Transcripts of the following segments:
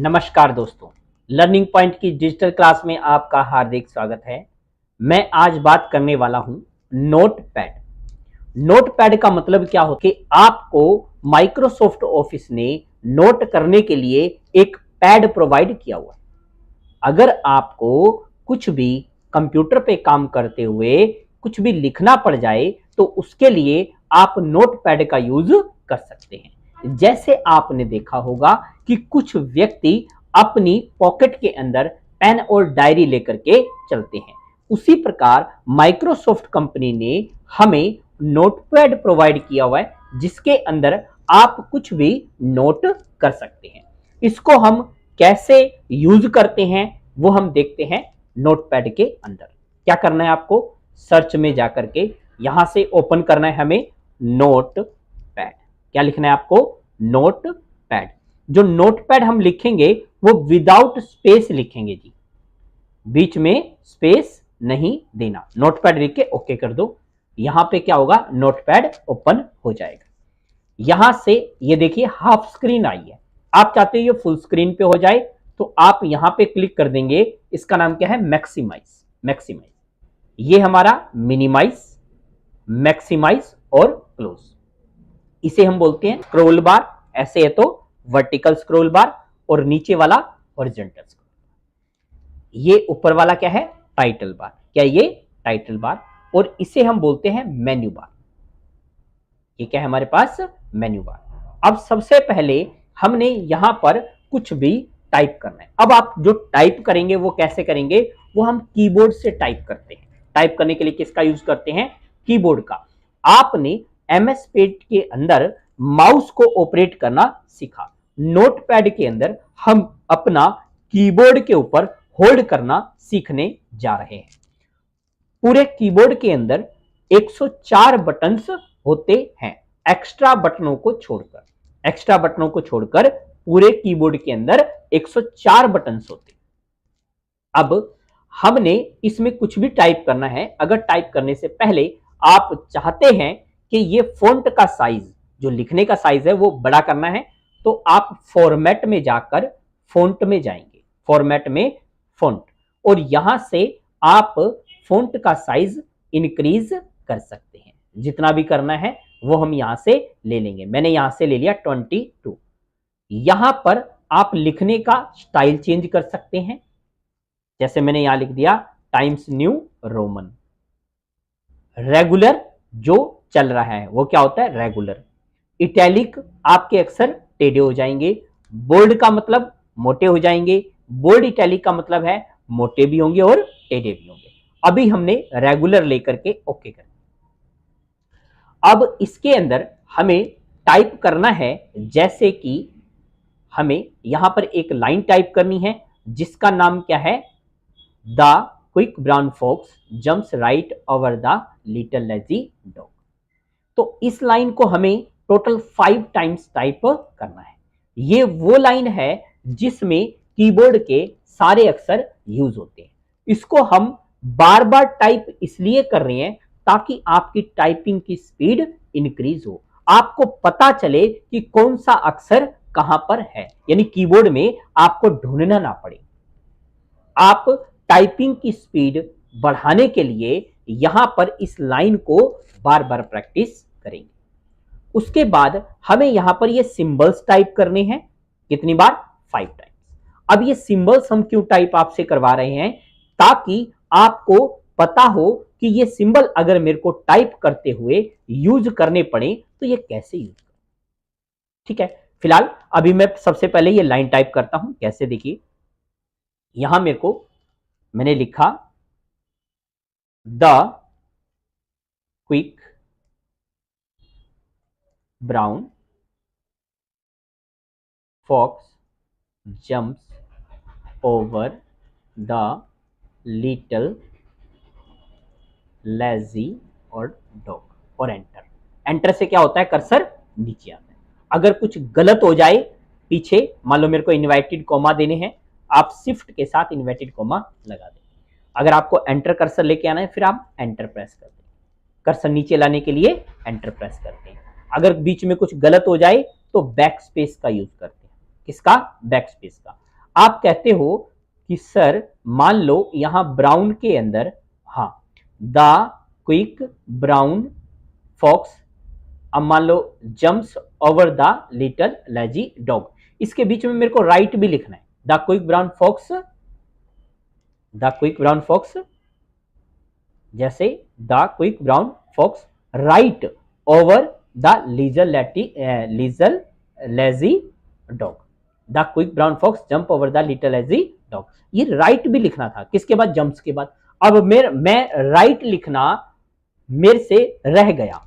नमस्कार दोस्तों, learning point की डिजिटल क्लास में आपका हार्दिक स्वागत है। मैं आज बात करने वाला हूं नोटपैड। नोटपैड का मतलब क्या हो कि आपको माइक्रोसॉफ्ट ऑफिस ने नोट करने के लिए एक पैड प्रोवाइड किया हुआ है। अगर आपको कुछ भी कंप्यूटर पे काम करते हुए कुछ भी लिखना पड़ जाए तो उसके लिए आप नोटपैड का यूज कर सकते हैं। जैसे आपने देखा होगा कि कुछ व्यक्ति अपनी पॉकेट के अंदर पेन और डायरी लेकर के चलते हैं, उसी प्रकार माइक्रोसॉफ्ट कंपनी ने हमें नोटपैड प्रोवाइड किया हुआ है जिसके अंदर आप कुछ भी नोट कर सकते हैं। इसको हम कैसे यूज करते हैं वो हम देखते हैं। नोटपैड के अंदर क्या करना है, आपको सर्च में जाकर के यहां से ओपन करना है हमें नोटपैड। क्या लिखना है आपको? नोटपैड। जो नोटपैड हम लिखेंगे वो विदाउट स्पेस लिखेंगे जी, बीच में स्पेस नहीं देना। नोटपैड लिख के ओके कर दो। यहां पे क्या होगा, नोटपैड ओपन हो जाएगा। यहां से ये देखिए हाफ स्क्रीन आई है, आप चाहते हो ये फुल स्क्रीन पे हो जाए तो आप यहां पे क्लिक कर देंगे। इसका नाम क्या है? मैक्सिमाइज। मैक्सिमाइज ये हमारा मिनिमाइज, मैक्सिमाइज और क्लोज, इसे हम बोलते हैं स्क्रॉल बार। ऐसे है तो वर्टिकल स्क्रॉल बार और नीचे वाला हॉरिजॉन्टल स्क्रॉल। ये ऊपर वाला क्या है? Title bar. क्या ये? Title bar. और इसे हम बोलते हैं मेन्यू बार। ये क्या है हमारे पास? Menu bar. अब सबसे पहले हमने यहां पर कुछ भी टाइप करना है। अब आप जो टाइप करेंगे वो कैसे करेंगे? वो हम कीबोर्ड से टाइप करते हैं। टाइप करने के लिए किसका यूज करते हैं? कीबोर्ड का। आपने एमएस पेड के अंदर माउस को ऑपरेट करना सीखा, नोटपैड के अंदर हम अपना कीबोर्ड के ऊपर होल्ड करना सीखने जा रहे हैं। पूरे कीबोर्ड के अंदर 104 बटन्स होते हैं, एक्स्ट्रा बटनों को छोड़कर। एक्स्ट्रा बटनों को छोड़कर पूरे कीबोर्ड के अंदर 104 बटन्स होते हैं। अब हमने इसमें कुछ भी टाइप करना है। अगर टाइप करने से पहले आप चाहते हैं कि ये फॉन्ट का साइज, जो लिखने का साइज है वो बड़ा करना है, तो आप फॉर्मेट में जाकर फॉन्ट में जाएंगे। फॉर्मेट में फॉन्ट, और यहां से आप फॉन्ट का साइज इंक्रीज कर सकते हैं। जितना भी करना है वो हम यहां से ले लेंगे। मैंने यहां से ले लिया 22। यहां पर आप लिखने का स्टाइल चेंज कर सकते हैं। जैसे मैंने यहां लिख दिया टाइम्स न्यू रोमन। रेगुलर जो चल रहा है वो क्या होता है? रेगुलर। इटैलिक आपके अक्षर टेढ़े हो जाएंगे। बोल्ड का मतलब मोटे हो जाएंगे। बोल्ड इटैलिक का मतलब है मोटे भी होंगे और टेढ़े भी होंगे। अभी हमने रेगुलर लेकर के ओके कर। अब इसके अंदर हमें टाइप करना है, जैसे कि हमें यहां पर एक लाइन टाइप करनी है जिसका नाम क्या है? The quick brown fox jumps right over the little lazy dog. तो इस लाइन को हमें टोटल 5 टाइम्स टाइप करना है। ये वो लाइन है जिसमें कीबोर्ड के सारे अक्षर यूज होते हैं। इसको हम बार बार टाइप इसलिए कर रहे हैं ताकि आपकी टाइपिंग की स्पीड इंक्रीज हो, आपको पता चले कि कौन सा अक्षर कहां पर है, यानी कीबोर्ड में आपको ढूंढना ना पड़े। आप टाइपिंग की स्पीड बढ़ाने के लिए यहां पर इस लाइन को बार बार प्रैक्टिस करेंगे। उसके बाद हमें यहां पर ये सिंबल्स टाइप करने हैं। कितनी बार? 5 टाइम्स। अब ये सिंबल्स हम क्यों टाइप आपसे करवा रहे हैं? ताकि आपको पता हो कि ये सिंबल अगर मेरे को टाइप करते हुए यूज करने पड़े तो ये कैसे यूज करें। ठीक है, फिलहाल अभी मैं सबसे पहले ये लाइन टाइप करता हूं। कैसे? देखिए, यहां मेरे को मैंने लिखा the quick brown fox jumps over the little lazy और डॉग, और एंटर। एंटर से क्या होता है? कर्सर नीचे आता है। अगर कुछ गलत हो जाए पीछे, मान लो मेरे को इन्वर्टेड कॉमा देने हैं, आप शिफ्ट के साथ इन्वर्टेड कॉमा लगा दें। अगर आपको एंटर कर्सर लेके आना है फिर आप एंटर प्रेस कर दें। कर्सर नीचे लाने के लिए एंटर प्रेस करते हैं। अगर बीच में कुछ गलत हो जाए तो बैक स्पेस का यूज करते हैं। किसका? बैक स्पेस का। आप कहते हो कि सर मान लो यहां ब्राउन के अंदर, हाँ, द क्विक ब्राउन फॉक्स, अब मान लो jumps over the little lazy dog, इसके बीच में मेरे को राइट भी लिखना है, the quick brown fox, the quick brown fox, जैसे the quick brown fox right over the lazy lazy dog, the quick brown fox jump over the little lazy dog, ये राइट भी लिखना था, किसके बाद, जंप्स के बाद। अब मैं राइट लिखना मेरे से रह गया,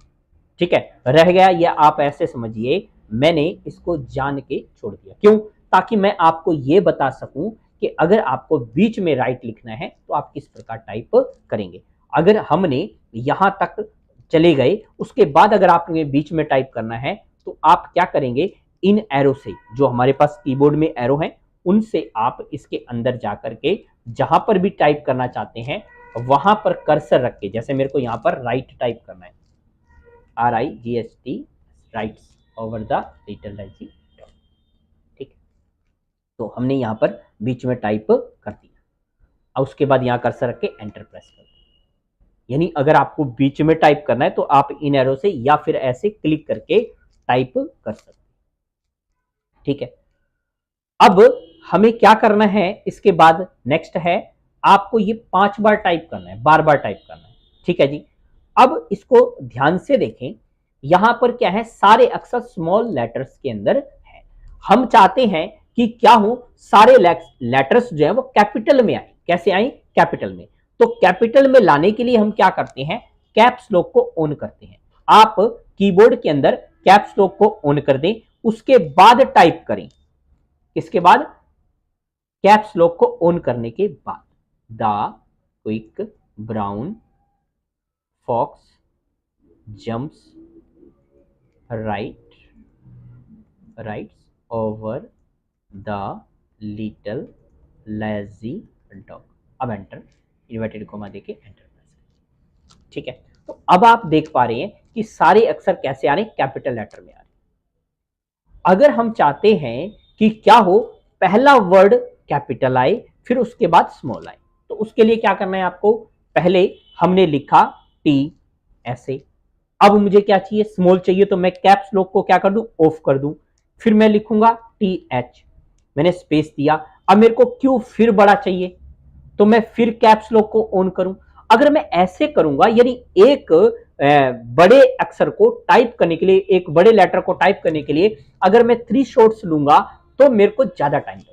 ठीक है, रह गया, या आप ऐसे समझिए मैंने इसको जान के छोड़ दिया, क्यों, ताकि मैं आपको यह बता सकूं कि अगर आपको बीच में राइट लिखना है तो आप किस प्रकार टाइप करेंगे। अगर हमने यहां तक चले गए, उसके बाद अगर आपने बीच में टाइप करना है तो आप क्या करेंगे, इन एरो से, जो हमारे पास कीबोर्ड में एरो हैं, उनसे आप इसके अंदर जाकर के जहां पर भी टाइप करना चाहते हैं वहां पर कर्सर रख के, जैसे मेरे को यहां पर राइट टाइप करना है, RIGHT, rights over the little lazy dog, ठीक है, तो हमने यहां पर बीच में टाइप कर दिया, और उसके बाद यहां कर्सर रख के एंटर प्रेस कर दिया। यानी अगर आपको बीच में टाइप करना है तो आप इन एरो से या फिर ऐसे क्लिक करके टाइप कर सकते हैं, ठीक है। अब हमें क्या करना है, इसके बाद नेक्स्ट है आपको ये 5 बार टाइप करना है, बार बार टाइप करना है, ठीक है जी। अब इसको ध्यान से देखें, यहां पर क्या है, सारे अक्षर स्मॉल लेटर्स के अंदर है, हम चाहते हैं कि क्या हो, सारे लेटर्स जो है वो कैपिटल में आए, कैसे आए, कैपिटल में। तो कैपिटल में लाने के लिए हम क्या करते हैं, कैप्स लॉक को ऑन करते हैं। आप कीबोर्ड के अंदर कैप्स लॉक को ऑन कर दें, उसके बाद टाइप करें, इसके बाद कैप्स लॉक को ऑन करने के बाद, the quick brown fox jumps rights over the little lazy dog, अब एंटर, इन्वर्टेड कोमा देके एंटर प्रेस, ठीक है। तो अब आप देख पा रहे हैं कि सारे अक्षर कैसे आ रहे हैं, कैपिटल लेटर में आ रहे हैं। अगर हम चाहते हैं कि क्या हो, पहला वर्ड कैपिटल आए फिर उसके बाद स्मॉल आए, तो उसके लिए क्या करना है आपको, पहले हमने लिखा टी ऐसे, अब मुझे क्या चाहिए, स्मॉल चाहिए, तो मैं कैप्स लॉक को क्या कर दूं, ऑफ कर दूं, फिर मैं लिखूंगा TH, मैंने स्पेस दिया, अब मेरे को क्यू फिर बड़ा चाहिए, तो मैं फिर कैप्स लॉक को ऑन करूं। अगर मैं ऐसे करूंगा, यानी एक बड़े अक्षर को टाइप करने के लिए, एक बड़े लेटर को टाइप करने के लिए अगर मैं 3 शॉट्स लूंगा तो मेरे को ज्यादा टाइम लगेगा।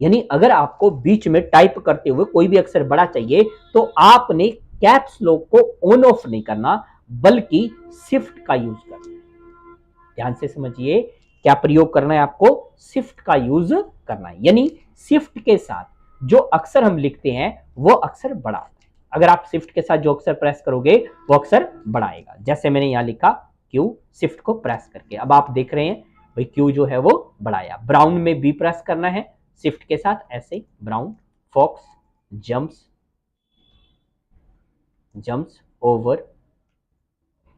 यानी अगर आपको बीच में टाइप करते हुए कोई भी अक्षर बड़ा चाहिए तो आपने कैप्स लॉक को ऑन ऑफ नहीं करना, बल्कि शिफ्ट का यूज करना है। ध्यान से समझिए, क्या प्रयोग करना है आपको, शिफ्ट का यूज करना है, यानी शिफ्ट के साथ जो अक्षर हम लिखते हैं वो अक्षर बड़ा आता है। अगर आप शिफ्ट के साथ जो अक्षर प्रेस करोगे वो अक्षर बड़ा आएगा, जैसे मैंने यहां लिखा क्यू, शिफ्ट को प्रेस करके, अब आप देख रहे हैं भाई क्यू जो है वो बढ़ाया। ब्राउन में बी प्रेस करना है शिफ्ट के साथ, ऐसे brown fox jumps over,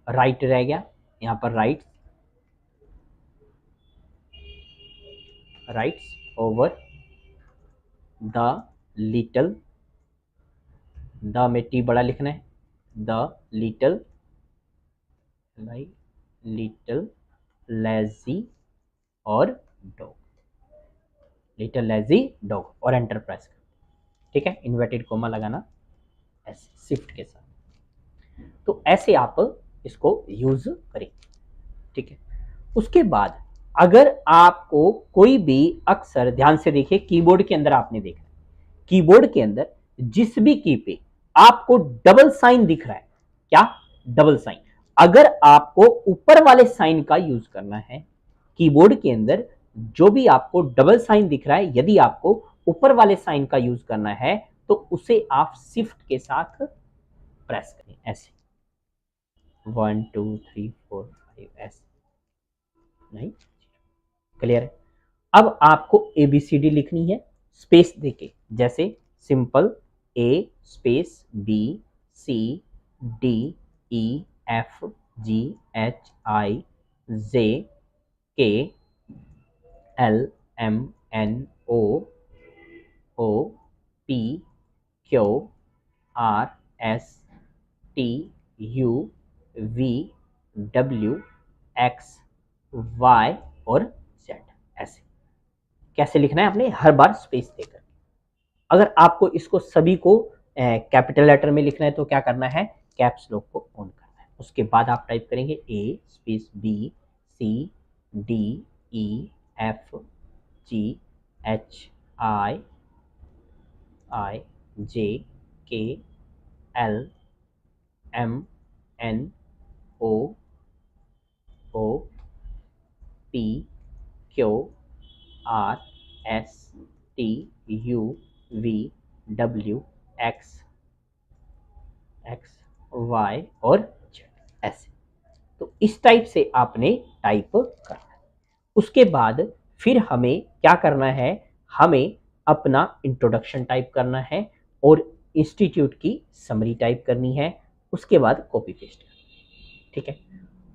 right रह गया यहां पर, rights over the little, the में टी बड़ा लिखना है, द लिटिल लेजी और डॉग, लिटिल लेजी डॉग, और एंटर प्रेस कर, ठीक है, इन्वर्टेड कोमा लगाना ऐसे शिफ्ट के साथ। तो ऐसे आप इसको यूज करें, ठीक है। उसके बाद अगर आपको कोई भी अक्षर, ध्यान से देखिए कीबोर्ड के अंदर आपने देखा, कीबोर्ड के अंदर जिस भी की पे आपको डबल साइन दिख रहा है, क्या, डबल साइन, अगर आपको ऊपर वाले साइन का यूज करना है, कीबोर्ड के अंदर जो भी आपको डबल साइन दिख रहा है, यदि आपको ऊपर वाले साइन का यूज करना है तो उसे आप शिफ्ट के साथ प्रेस करें, ऐसे 1 2 3 4 5 ऐसे, नहीं, क्लियर है। अब आपको ABCD लिखनी है स्पेस देके, जैसे simple A space B C D E F G H I J K L M N O O P Q R S T U V W X Y और Z। ऐसे कैसे लिखना है आपने, हर बार स्पेस देकर। अगर आपको इसको सभी को कैपिटल लेटर में लिखना है तो क्या करना है, कैप्स लॉक को ऑन करना है। उसके बाद आप टाइप करेंगे A space B C D E F G H I J K L M N O P Q R S T U V W X Y और Z। ऐसे तो इस टाइप से आपने टाइप करना है। उसके बाद फिर हमें क्या करना है, हमें अपना इंट्रोडक्शन टाइप करना है और इंस्टीट्यूट की समरी टाइप करनी है। उसके बाद कॉपी पेस्ट करना, ठीक है।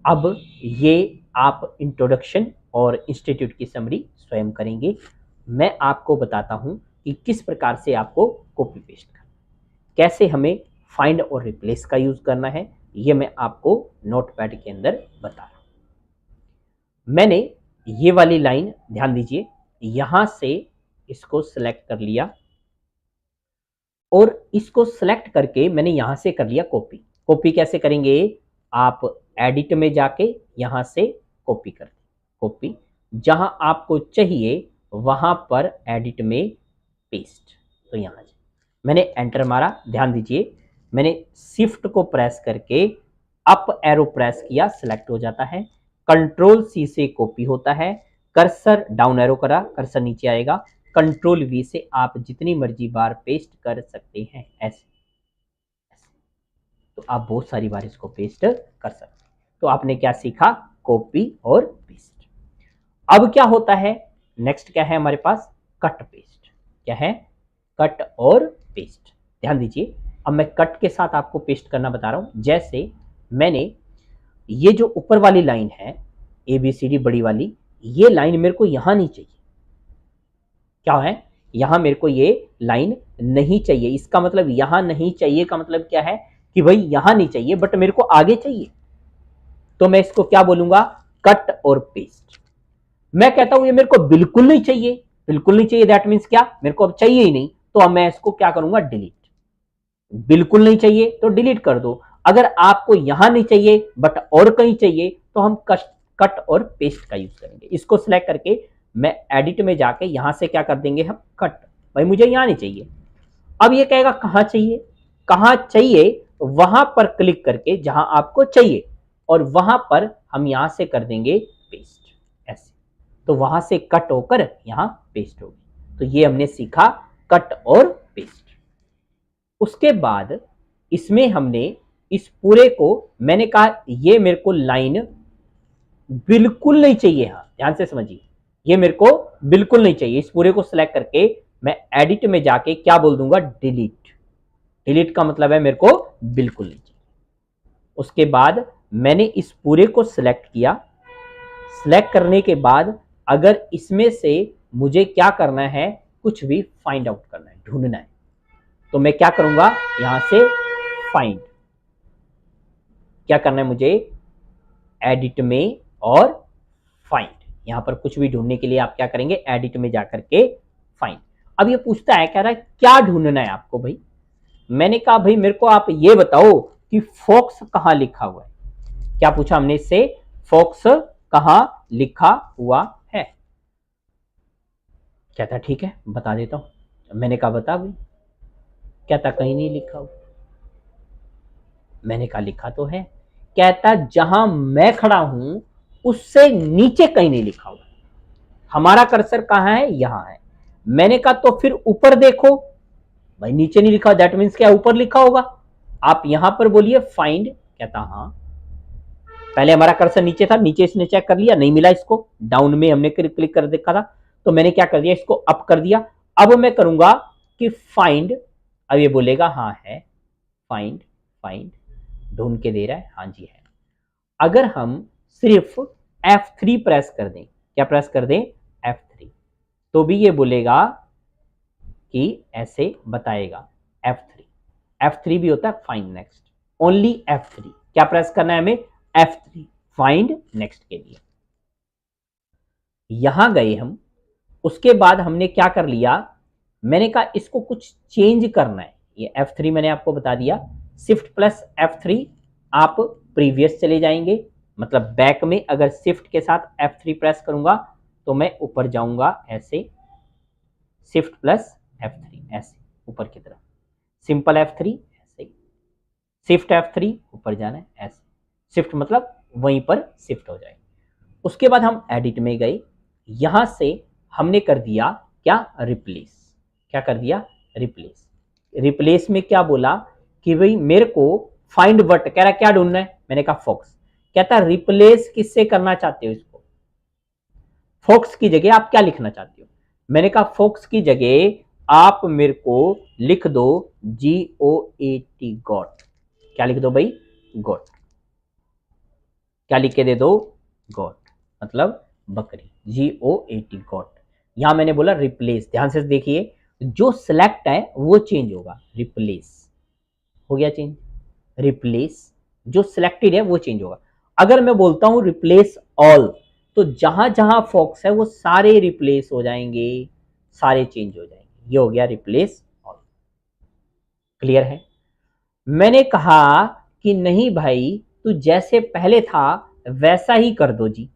अब ये आप इंट्रोडक्शन और इंस्टीट्यूट की समरी स्वयं करेंगे। मैं आपको बताता हूं कि किस प्रकार से आपको कॉपी पेस्ट करना, कैसे हमें फाइंड और रिप्लेस का यूज करना है, ये मैं आपको नोटपैड के अंदर बता रहा हूं। मैंने ये वाली लाइन ध्यान दीजिए, यहां से इसको सिलेक्ट कर लिया और इसको सिलेक्ट करके मैंने यहां से कर लिया कॉपी। कॉपी कैसे करेंगे, आप एडिट में जाके यहां से कॉपी कर दें। कॉपी जहां आपको चाहिए वहां पर एडिट में पेस्ट। तो यहां मैंने एंटर मारा, ध्यान दीजिए मैंने शिफ्ट को प्रेस करके अप एरो प्रेस किया, सिलेक्ट हो जाता है। कंट्रोल सी से कॉपी होता है, कर्सर डाउन एरो करा, कर्सर नीचे आएगा। कंट्रोल वी से आप जितनी मर्जी बार पेस्ट कर सकते हैं, ऐसे तो आप बहुत सारी बार इसको पेस्ट कर सकते हैं। तो आपने क्या सीखा, कॉपी और पेस्ट। अब क्या होता है, नेक्स्ट क्या है हमारे पास, कट पेस्ट। क्या है, कट और पेस्ट। ध्यान दीजिए अब मैं कट के साथ आपको पेस्ट करना बता रहा हूं। जैसे मैंने ये जो ऊपर वाली लाइन है ABCD बड़ी वाली, ये लाइन मेरे को यहां नहीं चाहिए। क्या है, यहां मेरे को ये लाइन नहीं चाहिए। इसका मतलब यहां नहीं चाहिए का मतलब क्या है कि भाई यहां नहीं चाहिए बट मेरे को आगे चाहिए। तो मैं इसको क्या बोलूंगा, कट और पेस्ट। मैं कहता हूं ये मेरे को बिल्कुल नहीं चाहिए, बिल्कुल नहीं चाहिए दैट मीन्स क्या, मेरे को अब चाहिए ही नहीं। तो अब मैं इसको क्या करूंगा, डिलीट। बिल्कुल नहीं चाहिए तो डिलीट कर दो। अगर आपको यहां नहीं चाहिए बट और कहीं चाहिए तो हम कट और पेस्ट का यूज करेंगे। इसको सिलेक्ट करके मैं एडिट में जाके यहां से क्या कर देंगे हम, कट। भाई मुझे यहां नहीं चाहिए। अब ये कहेगा कहां चाहिए, कहां चाहिए वहां पर क्लिक करके जहां आपको चाहिए और वहां पर हम यहां से कर देंगे पेस्ट, ऐसे। तो वहां से कट होकर यहां पेस्ट होगी। तो ये हमने सीखा कट और पेस्ट। उसके बाद इसमें हमने इस पूरे को, मैंने कहा ये मेरे को लाइन बिल्कुल नहीं चाहिए। हाँ ध्यान से समझिए, ये मेरे को बिल्कुल नहीं चाहिए। इस पूरे को सिलेक्ट करके मैं एडिट में जाके क्या बोल दूंगा, डिलीट। डिलीट का मतलब है मेरे को बिल्कुल नहीं चाहिए। उसके बाद मैंने इस पूरे को सिलेक्ट किया। सिलेक्ट करने के बाद अगर इसमें से मुझे क्या करना है, कुछ भी फाइंड आउट करना है, ढूंढना है, तो मैं क्या करूंगा, यहां से फाइंड। क्या करना है मुझे, एडिट में और फाइंड। यहां पर कुछ भी ढूंढने के लिए आप क्या करेंगे, एडिट में जाकर के फाइंड। अब ये पूछता है, कह रहा है क्या ढूंढना है आपको भाई। मैंने कहा भाई मेरे को आप ये बताओ कि फॉक्स कहां लिखा हुआ है। क्या पूछा हमने इससे, फॉक्स कहां लिखा हुआ है। कहता ठीक है बता देता हूं। मैंने कहा बता भाई। कहता कहीं नहीं लिखा हुआ। मैंने कहा लिखा तो है। कहता जहां मैं खड़ा हूं उससे नीचे कहीं नहीं लिखा हुआ। हमारा कर्सर कहां है, यहां है। मैंने कहा तो फिर ऊपर देखो। भाई नीचे नहीं लिखा, दैट मीन्स क्या ऊपर लिखा होगा। आप यहां पर बोलिए फाइंड। कहता हां। पहले हमारा कर्सर नीचे था, नीचे इसने चेक कर लिया, नहीं मिला इसको। डाउन में हमने क्लिक कर देखा था, तो मैंने क्या कर दिया, इसको अप कर दिया। अब मैं करूंगा कि फाइंड। अब ये बोलेगा हाँ है, फाइंड। फाइंड ढूंढ के दे रहा है, हाँ जी है। अगर हम सिर्फ F3 प्रेस कर दें, क्या प्रेस कर दें, F3, तो भी ये बोलेगा कि ऐसे बताएगा F3। F3 भी होता है फाइंड नेक्स्ट, ओनली F3। क्या प्रेस करना है हमें? F3 फाइंड नेक्स्ट के लिए। यहां गए हम, उसके बाद हमने क्या कर लिया, मैंने कहा इसको कुछ चेंज करना है। ये F3 मैंने आपको बता दिया, शिफ्ट प्लस F3 आप प्रीवियस चले जाएंगे, मतलब बैक में अगर शिफ्ट के साथ F3 प्रेस करूंगा तो मैं ऊपर जाऊंगा ऐसे, शिफ्ट प्लस F3 ऐसे ऊपर की तरफ, सिंपल F3 ऐसे, शिफ्ट F3 ऊपर जाना है ऐसे, शिफ्ट मतलब वहीं पर शिफ्ट हो जाए। उसके बाद हम एडिट में गए, यहां से हमने कर दिया क्या, रिप्लेस। क्या कर दिया? रिप्लेस। रिप्लेस में क्या बोला कि भाई मेरे को फाइंड व्हाट, कह रहा क्या ढूंढना है, मैंने कहा फॉक्स। कहता रिप्लेस किससे करना चाहते हो इसको, फॉक्स की जगह आप क्या लिखना चाहते हो। मैंने कहा फॉक्स की जगह आप मेरे को लिख दो GOAT, गॉट। क्या लिख दो भाई? गॉट। क्या लिख के दे दो? गॉट, मतलब बकरी, GOAT, गॉट। यहां मैंने बोला रिप्लेस, ध्यान से देखिए, जो सिलेक्ट है वो चेंज होगा, रिप्लेस हो गया चेंज, रिप्लेस जो सिलेक्टेड है वो चेंज होगा। अगर मैं बोलता हूं रिप्लेस ऑल, तो जहां जहां फॉक्स है वो सारे रिप्लेस हो जाएंगे, सारे चेंज हो जाएंगे। ये हो गया रिप्लेस ऑल। क्लियर है? मैंने कहा कि नहीं भाई, तू जैसे पहले था वैसा ही कर दो जी।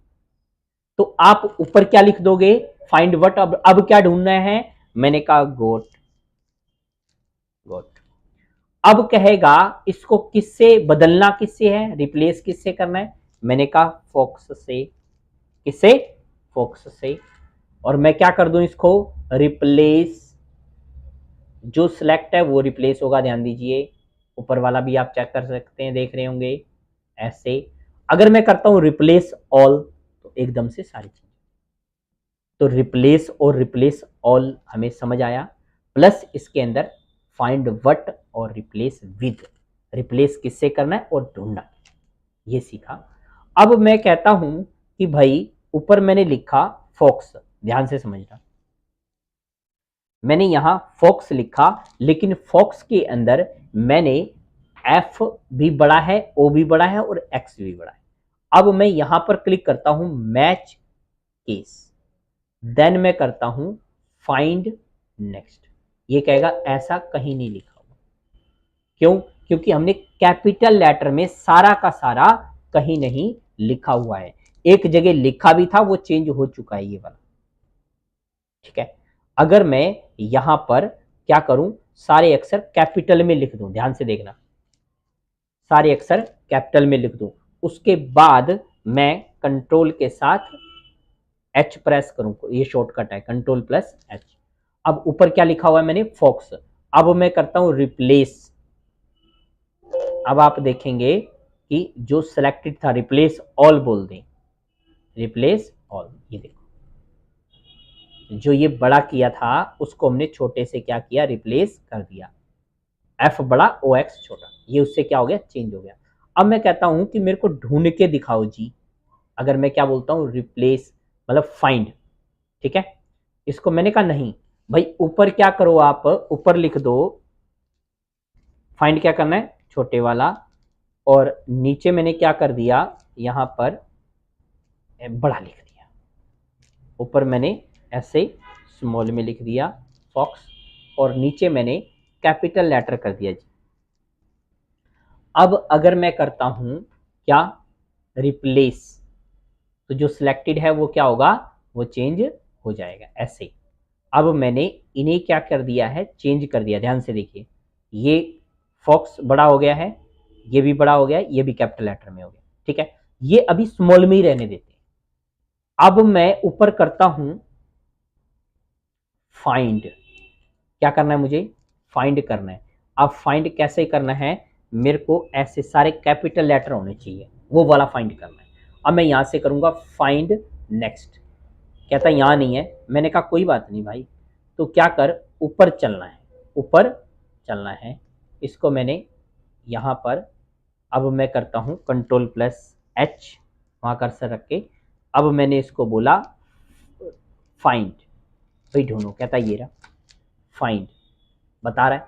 तो आप ऊपर क्या लिख दोगे? Find what. अब क्या ढूंढना है? मैंने कहा गोट, गोट। अब कहेगा इसको किससे बदलना, किससे है, रिप्लेस किससे करना है, मैंने कहा फॉक्स से। किससे? फॉक्स से। और मैं क्या कर दूं इसको? रिप्लेस, जो सिलेक्ट है वो रिप्लेस होगा, ध्यान दीजिए। ऊपर वाला भी आप चेक कर सकते हैं, देख रहे होंगे ऐसे। अगर मैं करता हूं रिप्लेस ऑल तो एकदम से सारी चीज, तो रिप्लेस और रिप्लेस ऑल हमें समझ आया। प्लस इसके अंदर फाइंड व्हाट और रिप्लेस विद, रिप्लेस किससे करना है और ढूंढना, ये सीखा। अब मैं कहता हूं कि भाई ऊपर मैंने लिखा फॉक्स, ध्यान से समझना, मैंने यहां फॉक्स लिखा, लेकिन फॉक्स के अंदर मैंने एफ भी बड़ा है, ओ भी बड़ा है और एक्स भी बड़ा है। अब मैं यहां पर क्लिक करता हूं मैच केस, देन मैं करता हूं फाइंड नेक्स्ट। ये कहेगा ऐसा कहीं नहीं लिखा हुआ, क्यों? क्योंकि हमने कैपिटल लेटर में सारा का सारा कहीं नहीं लिखा हुआ है, एक जगह लिखा भी था वो चेंज हो चुका है ये वाला। ठीक है, अगर मैं यहां पर क्या करूं, सारे अक्षर कैपिटल में लिख दूं, ध्यान से देखना, सारे अक्षर कैपिटल में लिख दूं, उसके बाद मैं कंट्रोल के साथ एच प्रेस करूं, ये शॉर्टकट है कंट्रोल प्लस एच। अब ऊपर क्या लिखा हुआ है मैंने? फॉक्स। अब मैं करता हूं रिप्लेस, अब आप देखेंगे कि जो सिलेक्टेड था रिप्लेस ऑल बोल दें, रिप्लेस ऑल। ये देखो, जो ये बड़ा किया था उसको हमने छोटे से क्या किया, रिप्लेस कर दिया। एफ बड़ा ओ एक्स छोटा, ये उससे क्या हो गया, चेंज हो गया। अब मैं कहता हूं कि मेरे को ढूंढ के दिखाओ जी, अगर मैं क्या बोलता हूं रिप्लेस मतलब फाइंड, ठीक है। इसको मैंने कहा नहीं भाई, ऊपर क्या करो आप, ऊपर लिख दो फाइंड, क्या करना है छोटे वाला, और नीचे मैंने क्या कर दिया, यहां पर बड़ा लिख दिया, ऊपर मैंने ऐसे स्मॉल में लिख दिया फॉक्स, और नीचे मैंने कैपिटल लेटर कर दिया जी। अब अगर मैं करता हूं क्या, रिप्लेस, तो जो सिलेक्टेड है वो क्या होगा, वो चेंज हो जाएगा ऐसे। अब मैंने इन्हें क्या कर दिया है, चेंज कर दिया, ध्यान से देखिए, ये फॉक्स बड़ा हो गया है, ये भी बड़ा हो गया है, ये भी कैपिटल लेटर में हो गया। ठीक है, ये अभी स्मॉल में ही रहने देते हैं। अब मैं ऊपर करता हूं फाइंड, क्या करना है मुझे, फाइंड करना है। अब फाइंड कैसे करना है, मेरे को ऐसे सारे कैपिटल लेटर होने चाहिए, वो वाला फाइंड करना है। अब मैं यहां से करूंगा फाइंड नेक्स्ट, कहता यहां नहीं है, मैंने कहा कोई बात नहीं भाई, तो क्या कर, ऊपर चलना है, ऊपर चलना है। इसको मैंने यहां पर, अब मैं करता हूं कंट्रोल प्लस एच, वहां कर्सर रख के, अब मैंने इसको बोला फाइंड, भाई ढूंढो, कहता ये रहा फाइंड। बता रहा है।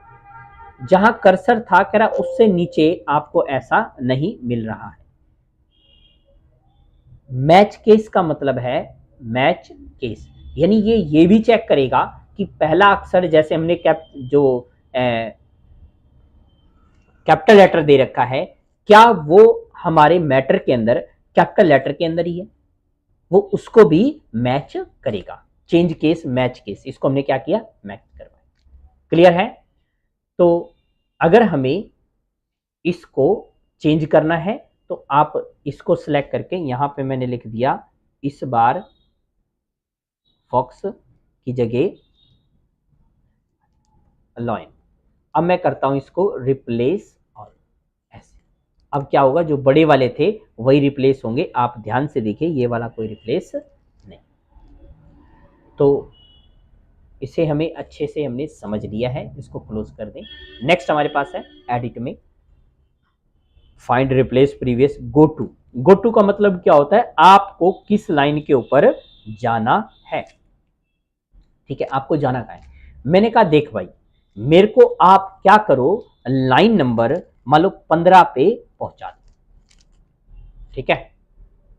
जहां कर्सर था कह रहा उससे नीचे आपको ऐसा नहीं मिल रहा है। मैच केस का मतलब है मैच केस, यानी ये भी चेक करेगा कि पहला अक्षर जैसे हमने कैपिटल लेटर दे रखा है, क्या वो हमारे मैटर के अंदर कैपिटल लेटर के अंदर ही है, वो उसको भी मैच करेगा। चेंज केस, मैच केस, इसको हमने क्या किया, मैच करवाया। क्लियर है। तो अगर हमें इसको चेंज करना है तो आप इसको सिलेक्ट करके यहां पे मैंने लिख दिया इस बार फॉक्स की जगह लॉयन। अब मैं करता हूं इसको रिप्लेस ऑल, ऐसे। अब क्या होगा, जो बड़े वाले थे वही रिप्लेस होंगे। आप ध्यान से देखिए, ये वाला कोई रिप्लेस नहीं। तो इसे हमें अच्छे से हमने समझ लिया है, इसको क्लोज कर दें। नेक्स्ट हमारे पास है एडिट में find replace previous go to. Go to का मतलब क्या होता है, आपको किस लाइन के ऊपर जाना है। ठीक है, आपको जाना कहां है। मैंने कहा देख भाई, मेरे को आप क्या करो, लाइन नंबर मान लो 15 पे पहुंचा दो। ठीक है,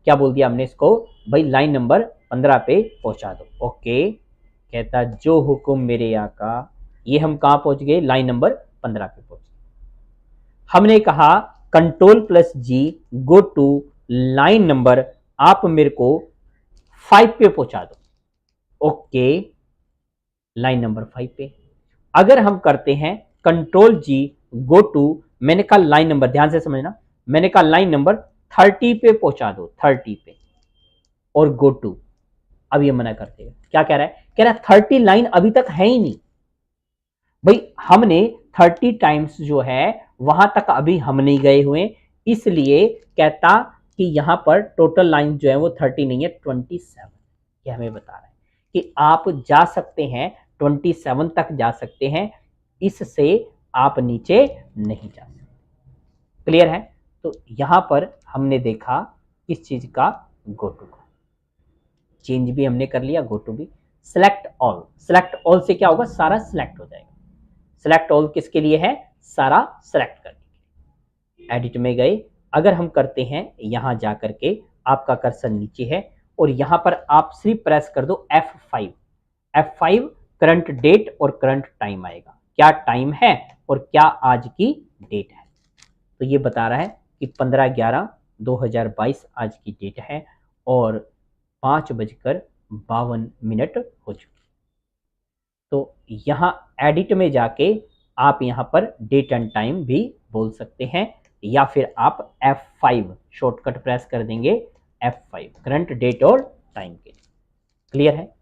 क्या बोल दिया हमने इसको, भाई लाइन नंबर 15 पे पहुंचा दो। ओके, कहता जो हुक्म मेरे आका। ये हम कहां पहुंच गए, लाइन नंबर 15 पे पहुंच गए। हमने कहा Ctrl+G go to line number, आप मेरे को 5 पे पहुंचा दो। ओके, लाइन नंबर 5 पे। अगर हम करते हैं Ctrl+G गो टू, मैंने कहा लाइन नंबर, ध्यान से समझना, मैंने कहा लाइन नंबर 30 पे पहुंचा दो, 30 पे, और गो टू। अब ये मना करते हैं, क्या कह रहा है, कह रहा है 30 लाइन अभी तक है ही नहीं भाई, हमने 30 टाइम्स जो है वहां तक अभी हम नहीं गए हुए, इसलिए कहता कि यहां पर टोटल लाइन जो है वो 30 नहीं है, 27। ये हमें बता रहा है कि आप जा सकते हैं 27 तक जा सकते हैं, इससे आप नीचे नहीं जा सकते। क्लियर है। तो यहां पर हमने देखा किस चीज का, गो टू का। चेंज भी हमने कर लिया, गो टू भी। सेलेक्ट ऑल, सेलेक्ट ऑल से क्या होगा, सारा सेलेक्ट हो जाएगा। सेलेक्ट ऑल किसके लिए है, सारा सेलेक्ट करने के लिए। एडिट में गए, अगर हम करते हैं यहां जाकर के, आपका कर्सर नीचे है और यहां पर आप सिर्फ प्रेस कर दो F5। F5 करंट डेट और करंट टाइम आएगा, क्या टाइम है और क्या आज की डेट है। तो ये बता रहा है कि 15/11/2022 आज की डेट है और 5:52 हो चुकी। तो यहां एडिट में जाके आप यहां पर डेट एंड टाइम भी बोल सकते हैं, या फिर आप F5 शॉर्टकट प्रेस कर देंगे, F5 करंट डेट और टाइम के लिए। क्लियर है।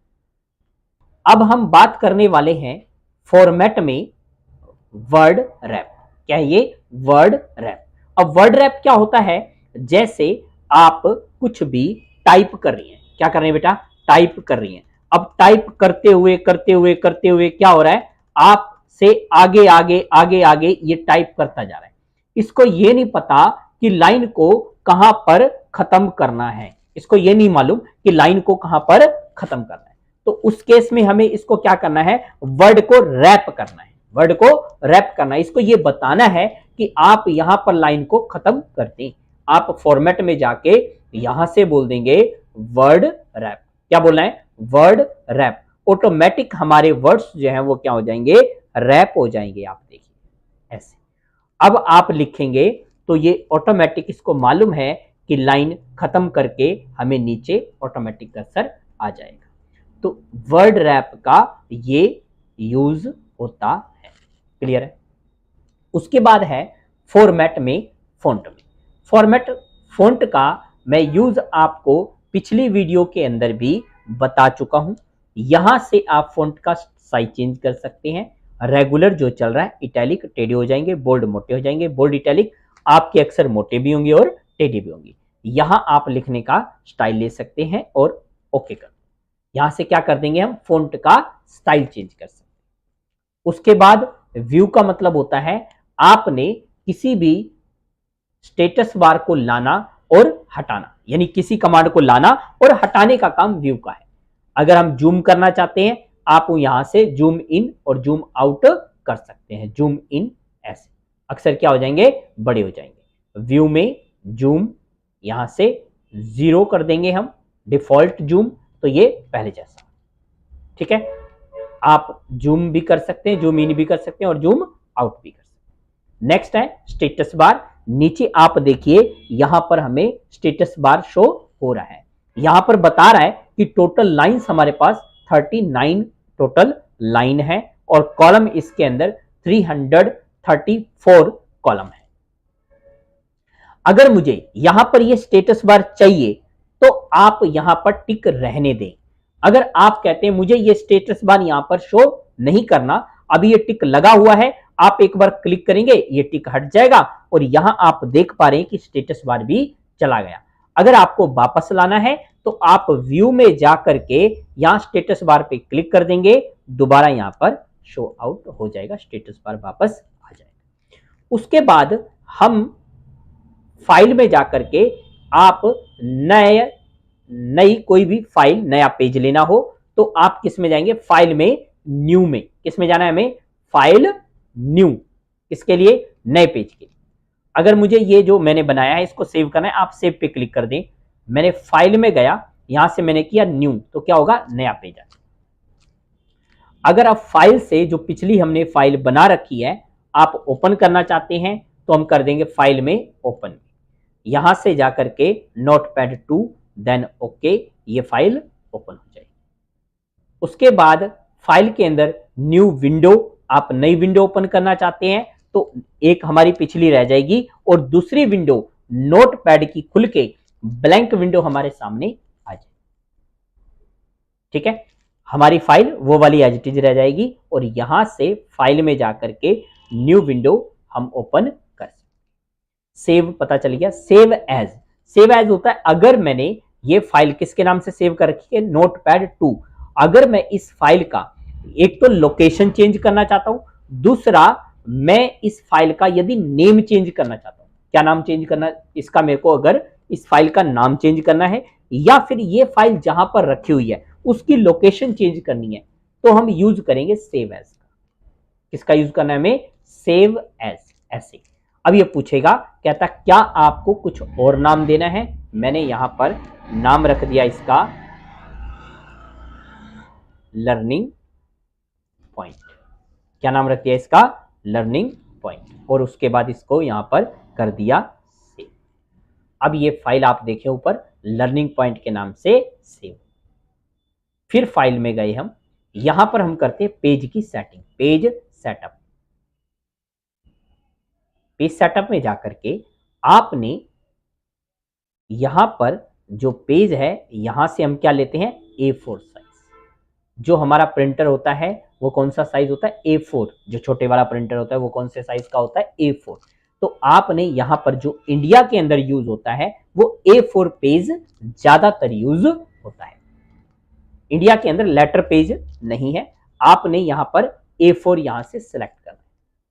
अब हम बात करने वाले हैं फॉर्मेट में वर्ड रैप। क्या है ये, वर्ड रैप। अब वर्ड रैप क्या होता है, जैसे आप कुछ भी टाइप कर रही हैं, क्या कर रहे हैं बेटा, टाइप कर रही हैं। अब टाइप करते हुए क्या हो रहा है, आप से आगे आगे आगे आगे ये टाइप करता जा रहा है। इसको ये नहीं पता कि लाइन को कहां पर खत्म करना है, इसको ये नहीं मालूम कि लाइन को कहां पर खत्म करना है। तो उस केस में हमें इसको क्या करना है, वर्ड को रैप करना है, वर्ड को रैप करना है। इसको ये बताना है कि आप यहां पर लाइन को खत्म कर दें। आप फॉर्मेट में जाके यहां से बोल देंगे वर्ड रैप। क्या बोलना है, वर्ड रैप। ऑटोमेटिक हमारे वर्ड्स जो हैं वो क्या हो जाएंगे, रैप हो जाएंगे। आप देखिए ऐसे। अब आप लिखेंगे तो ये ऑटोमेटिक इसको मालूम है कि लाइन खत्म करके हमें नीचे ऑटोमेटिक कर्सर आ जाएगा। तो वर्ड रैप का ये यूज होता है। क्लियर है। उसके बाद है फॉर्मेट में फॉन्ट में। फॉर्मेट फॉन्ट का मैं यूज आपको पिछली वीडियो के अंदर भी बता चुका हूं। यहां से आप फॉन्ट का साइज चेंज कर सकते हैं। रेगुलर जो चल रहा है, इटैलिक टेढ़े हो जाएंगे, बोल्ड मोटे हो जाएंगे। बोल्ड इटैलिक आपके अक्सर मोटे भी होंगे और टेढ़े भी होंगे। यहां आप लिखने का स्टाइल ले सकते हैं और ओके कर, यहां से क्या कर देंगे, हम फॉन्ट का स्टाइल चेंज कर सकते हैं। उसके बाद व्यू का मतलब होता है आपने किसी भी स्टेटस बार को लाना और हटाना, यानी किसी कमांड को लाना और हटाने का काम व्यू का है। अगर हम जूम करना चाहते हैं, आप यहां से जूम इन और जूम आउट कर सकते हैं, जूम इन ऐसे अक्सर क्या हो जाएंगे, बड़े हो जाएंगे। व्यू में जूम यहां से 0 कर देंगे हम, डिफॉल्ट जूम, तो ये पहले जैसा। ठीक है, आप जूम भी कर सकते हैं, जूम इन भी कर सकते हैं और जूम आउट भी कर सकते हैं। नेक्स्ट है स्टेटस बार। नीचे आप देखिए यहां पर हमें स्टेटस बार शो हो रहा है। यहां पर बता रहा है कि टोटल लाइंस हमारे पास 39 टोटल लाइन है और कॉलम इसके अंदर 334 कॉलम है। अगर मुझे यहां पर ये स्टेटस बार चाहिए तो आप यहां पर टिक रहने दें। अगर आप कहते हैं मुझे ये स्टेटस बार यहां पर शो नहीं करना, अभी ये टिक लगा हुआ है, आप एक बार क्लिक करेंगे ये टिक हट जाएगा और यहां आप देख पा रहे हैं कि स्टेटस बार भी चला गया। अगर आपको वापस लाना है तो आप व्यू में जाकर के यहां स्टेटस बार पे क्लिक कर देंगे, दोबारा यहां पर शो आउट हो जाएगा, स्टेटस बार वापस आ जाएगा। उसके बाद हम फाइल में जाकर के आप नई कोई भी फाइल, नया पेज लेना हो तो आप किस में जाएंगे, फाइल में, न्यू में। किस में जाना है हमें, फाइल न्यू, किसके लिए, नए पेज के लिए। अगर मुझे ये जो मैंने बनाया है इसको सेव करना है, आप सेव पे क्लिक कर दें। मैंने फाइल में गया, यहां से मैंने किया न्यू, तो क्या होगा, नया पेज आ। अगर आप फाइल से जो पिछली हमने फाइल बना रखी है आप ओपन करना चाहते हैं तो हम कर देंगे फाइल में ओपन, यहां से जाकर के नोटपैड 2, देन ओके, ये फाइल ओपन हो जाएगी। उसके बाद फाइल के अंदर न्यू विंडो, आप नई विंडो ओपन करना चाहते हैं तो एक हमारी पिछली रह जाएगी और दूसरी विंडो नोटपैड की खुल के ब्लैंक विंडो हमारे सामने आ जाएगी। ठीक है, हमारी फाइल वो वाली एज इट इज रह जाएगी और यहां से फाइल में जाकर के न्यू विंडो हम ओपन कर सकते। सेव पता चल गया, सेव एज, सेव एज होता है अगर मैंने ये फाइल किसके नाम से सेव कर रखी है, नोटपैड 2। अगर मैं इस फाइल का एक तो लोकेशन चेंज करना चाहता हूं, दूसरा मैं इस फाइल का यदि नेम चेंज करना चाहता हूं, क्या नाम चेंज करना इसका, मेरे को अगर इस फाइल का नाम चेंज करना है या फिर ये फाइल जहां पर रखी हुई है उसकी लोकेशन चेंज करनी है तो हम यूज करेंगे सेव एज का। किसका यूज करना है हमें, सेव एज, ऐसे। अब ये पूछेगा, कहता क्या आपको कुछ और नाम देना है, मैंने यहां पर नाम रख दिया इसका लर्निंग पॉइंट। क्या नाम रख दिया इसका, लर्निंग पॉइंट, और उसके बाद इसको यहां पर कर दिया सेव। अब ये फाइल आप देखें ऊपर लर्निंग पॉइंट के नाम से सेव। फिर फाइल में गए हम, यहां पर हम करते हैं पेज की setting, page setup. Page setup में जाकर के आपने यहां पर जो पेज है यहां से हम क्या लेते हैं, A4 साइज। जो हमारा प्रिंटर होता है वो कौन सा साइज होता है, A4। जो छोटे वाला प्रिंटर होता है वो कौन से साइज का होता है, A4। तो आपने यहां पर जो इंडिया के अंदर यूज होता है वो A4 पेज ज्यादातर यूज होता है। इंडिया के अंदर लेटर पेज नहीं है, आपने यहां पर A4 यहां से सिलेक्ट करना है।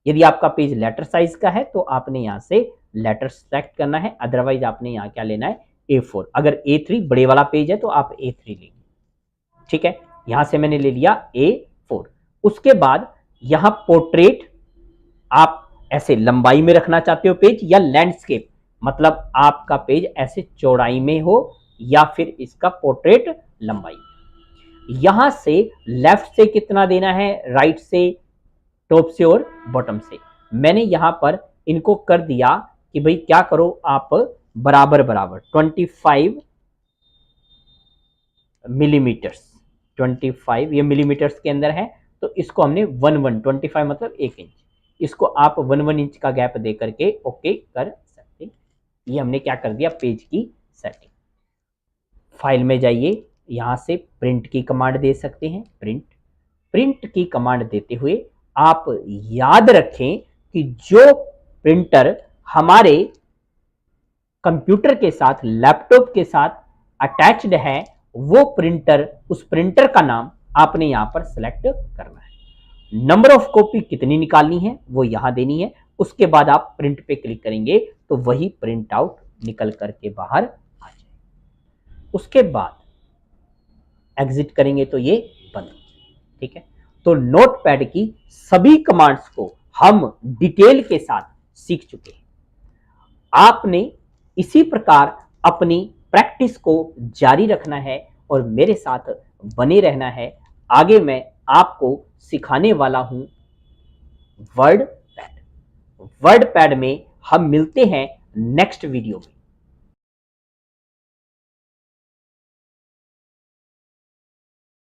यदि आपका पेज लेटर साइज का है तो आपने यहां से लेटर सिलेक्ट करना है, अदरवाइज आपने यहां क्या लेना है, A4। अगर A3 बड़े वाला पेज है तो आप A3 लेंगे। ठीक है, यहां से मैंने ले लिया A4। उसके बाद यहां पोर्ट्रेट, आप ऐसे लंबाई में रखना चाहते हो पेज या लैंडस्केप, मतलब आपका पेज ऐसे चौड़ाई में हो या फिर इसका पोर्ट्रेट लंबाई में। यहां से लेफ्ट से कितना देना है, राइट से, टॉप से और बॉटम से। मैंने यहां पर इनको कर दिया कि भाई क्या करो आप बराबर बराबर 25 मिलीमीटर्स, 25 ये मिलीमीटर्स के अंदर है तो इसको हमने 25 मतलब 1 इंच, इसको आप 1 इंच का गैप दे करके ओके कर सकते। ये हमने क्या कर दिया, पेज की सेटिंग। फाइल में जाइए, यहां से प्रिंट की कमांड दे सकते हैं, प्रिंट की कमांड देते हुए आप याद रखें कि जो प्रिंटर हमारे कंप्यूटर के साथ, लैपटॉप के साथ अटैच्ड है वो प्रिंटर, उस प्रिंटर का नाम आपने यहां पर सिलेक्ट करना है। नंबर ऑफ कॉपी कितनी निकालनी है वो यहां देनी है। उसके बाद आप प्रिंट पे क्लिक करेंगे तो वही प्रिंट आउट निकल करके बाहर आ जाएगा। उसके बाद एग्जिट करेंगे तो ये बंद हो जाएगा। ठीक है, तो नोटपैड की सभी कमांड्स को हम डिटेल के साथ सीख चुके हैं। आपने इसी प्रकार अपनी प्रैक्टिस को जारी रखना है और मेरे साथ बने रहना है। आगे मैं आपको सिखाने वाला हूं वर्ड पैड। वर्ड पैड में हम मिलते हैं नेक्स्ट वीडियो में।